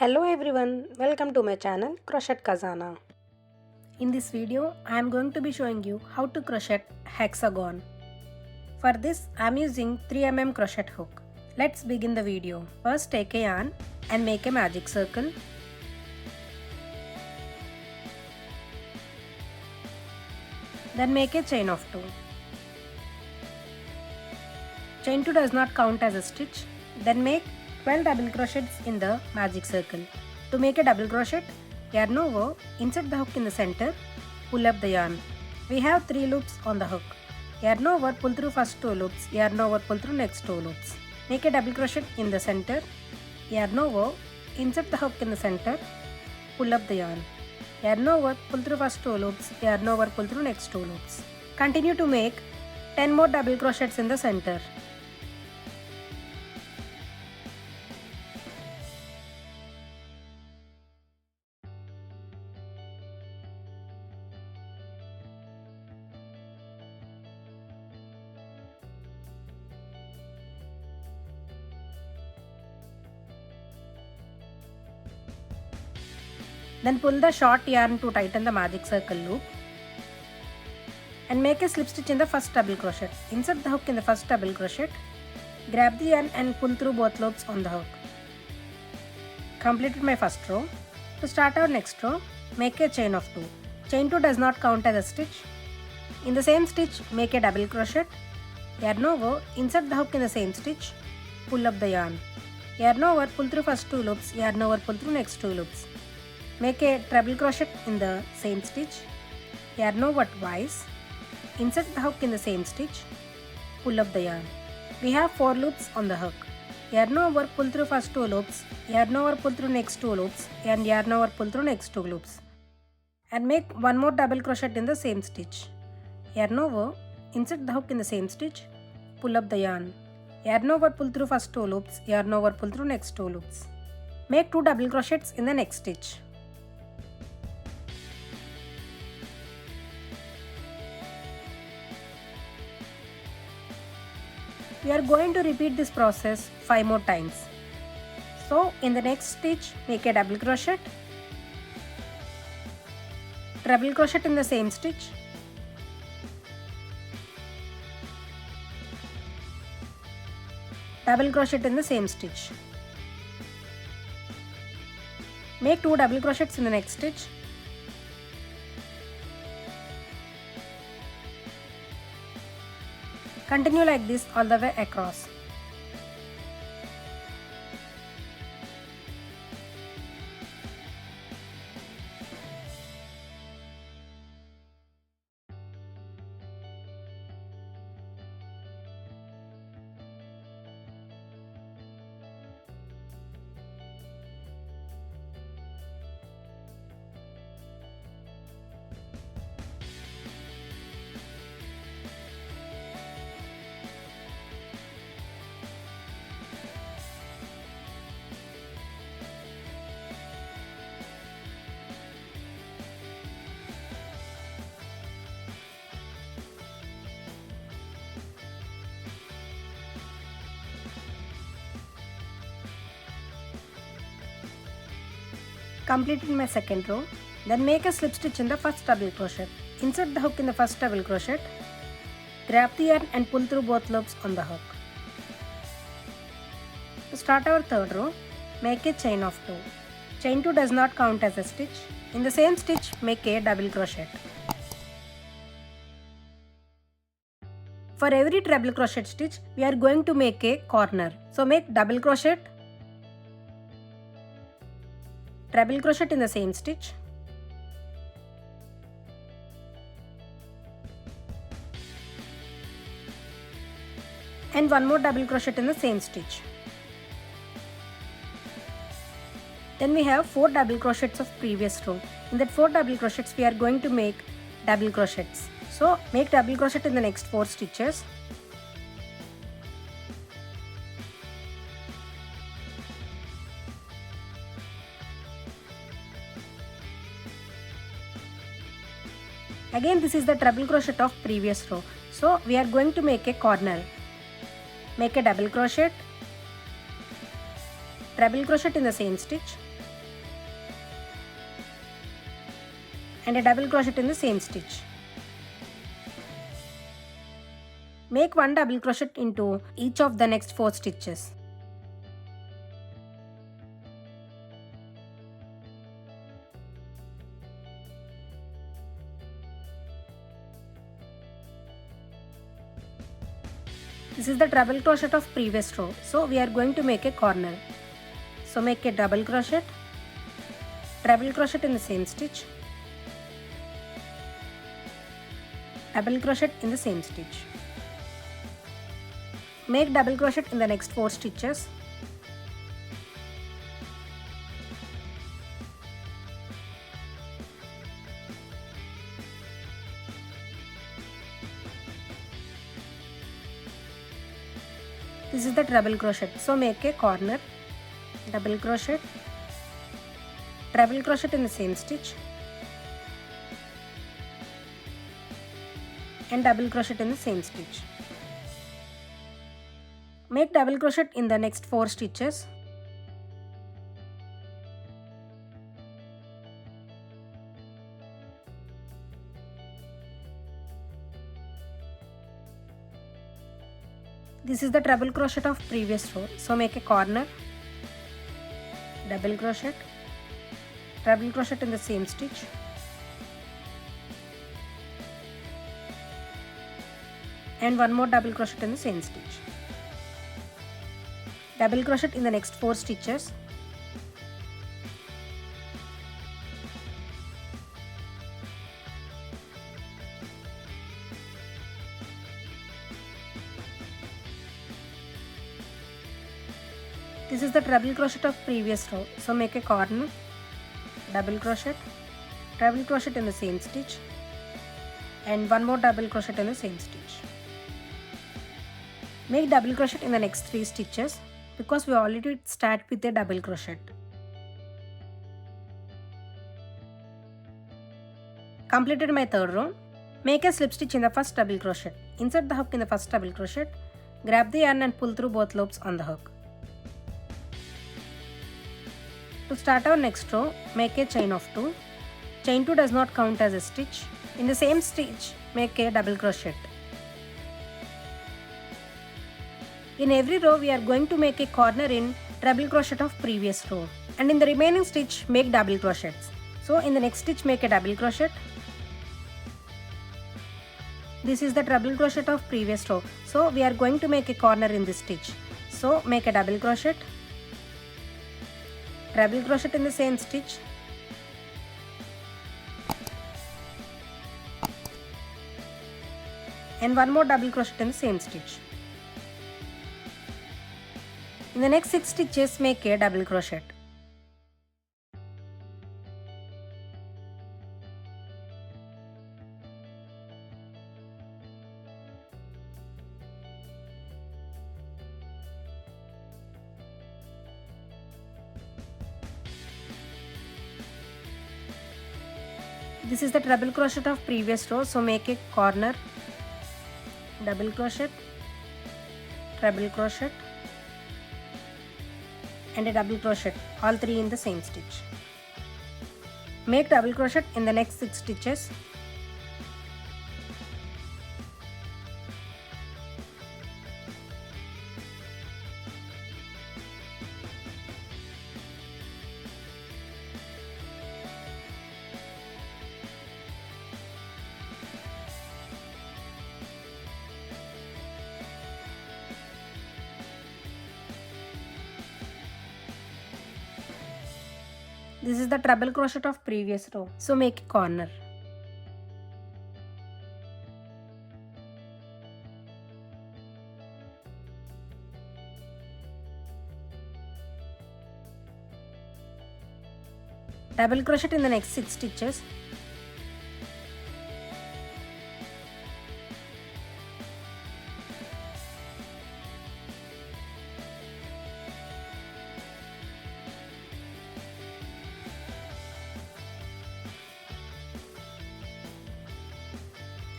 Hello everyone, welcome to my channel Crochet Khazana. In this video, I am going to be showing you how to crochet hexagon. For this, I am using 3mm crochet hook. Let's begin the video. First take a yarn and make a magic circle. Then make a chain of 2. Chain 2 does not count as a stitch. Then make 12 double crochets in the magic circle. To make a double crochet, yarn over, insert the hook in the center, pull up the yarn. We have 3 loops on the hook. Yarn over, pull through first 2 loops, yarn over, pull through next 2 loops. Make a double crochet in the center, yarn over, insert the hook in the center, pull up the yarn. Yarn over, pull through first 2 loops, yarn over, pull through next 2 loops. Continue to make 10 more double crochets in the center. Then pull the short yarn to tighten the magic circle loop and make a slip stitch in the first double crochet. Insert the hook in the first double crochet, grab the yarn and pull through both loops on the hook. Completed my first row. To start our next row, make a chain of 2. Chain 2 does not count as a stitch. In the same stitch, make a double crochet, yarn over, insert the hook in the same stitch, pull up the yarn. Yarn over, pull through first 2 loops, yarn over, pull through next 2 loops. Make a treble crochet in the same stitch, yarn over twice, insert the hook in the same stitch, pull up the yarn. We have 4 loops on the hook. Yarn over, pull through first 2 loops, yarn over, pull through next 2 loops, and yarn over, pull through next 2 loops. And make 1 more double crochet in the same stitch. Yarn over, insert the hook in the same stitch, pull up the yarn. Yarn over, pull through first 2 loops, yarn over, pull through next 2 loops. Make 2 double crochets in the next stitch. We are going to repeat this process 5 more times. So in the next stitch, make a double crochet, treble crochet in the same stitch, double crochet in the same stitch. Make 2 double crochets in the next stitch. Continue like this all the way across. Completed my second row. Then make a slip stitch in the first double crochet. Insert the hook in the first double crochet. Grab the yarn and pull through both loops on the hook. To start our third row, make a chain of 2. Chain 2 does not count as a stitch. In the same stitch, make a double crochet. For every treble crochet stitch, we are going to make a corner. So make double crochet, treble crochet in the same stitch, and 1 more double crochet in the same stitch. Then we have 4 double crochets of previous row. In that 4 double crochets we are going to make double crochets. So make double crochet in the next 4 stitches. Again, this is the treble crochet of previous row. So we are going to make a corner. Make a double crochet, treble crochet in the same stitch, and a double crochet in the same stitch. Make 1 double crochet into each of the next 4 stitches. This is the treble crochet of previous row, so we are going to make a corner. So make a double crochet, treble crochet in the same stitch, double crochet in the same stitch. Make double crochet in the next 4 stitches. This is the treble crochet, so make a corner, double crochet, treble crochet in the same stitch, and double crochet in the same stitch. Make double crochet in the next 4 stitches. This is the treble crochet of previous row, so make a corner, double crochet, treble crochet in the same stitch, and one more double crochet in the same stitch. Double crochet in the next 4 stitches. This is the treble crochet of previous row, so make a corner, double crochet, treble crochet in the same stitch, and one more double crochet in the same stitch. Make double crochet in the next 3 stitches because we already start with a double crochet. Completed my third row. Make a slip stitch in the first double crochet. Insert the hook in the first double crochet. Grab the yarn and pull through both loops on the hook. To start our next row, make a chain of 2. Chain 2 does not count as a stitch. In the same stitch, make a double crochet. In every row, we are going to make a corner in treble crochet of previous row. And in the remaining stitch, make double crochets. So in the next stitch, make a double crochet. This is the treble crochet of previous row. So we are going to make a corner in this stitch. So make a double crochet, treble crochet in the same stitch, and one more double crochet in the same stitch. In the next 6 stitches, make a double crochet. This is the treble crochet of previous row, so make a corner, double crochet, treble crochet, and a double crochet, all 3 in the same stitch. Make double crochet in the next 6 stitches. This is the treble crochet of previous row, so make a corner. Double crochet in the next 6 stitches.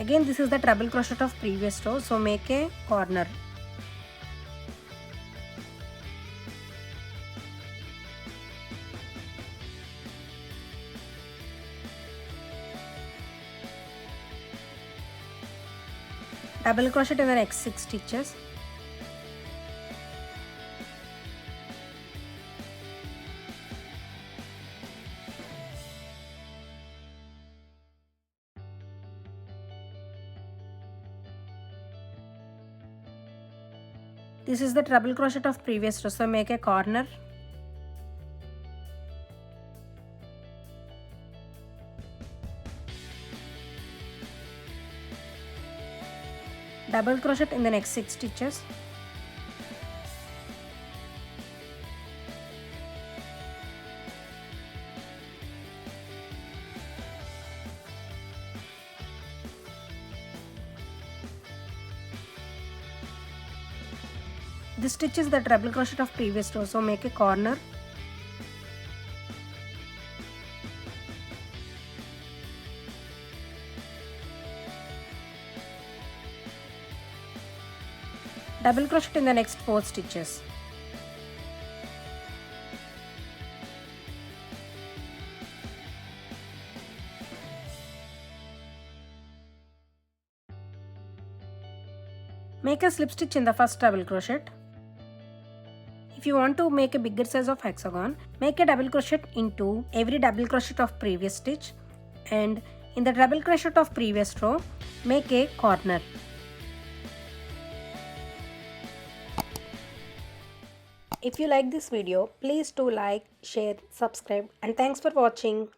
Again, this is the treble crochet of previous row, so make a corner. Double crochet in the next 6 stitches. This is the treble crochet of previous row, so make a corner. Double crochet in the next 6 stitches. This stitch is the treble crochet of previous row, so make a corner. Double crochet in the next 4 stitches. Make a slip stitch in the first double crochet. If you want to make a bigger size of hexagon, make a double crochet into every double crochet of previous stitch, and in the double crochet of previous row, make a corner. If you like this video, please do like, share, subscribe, and thanks for watching.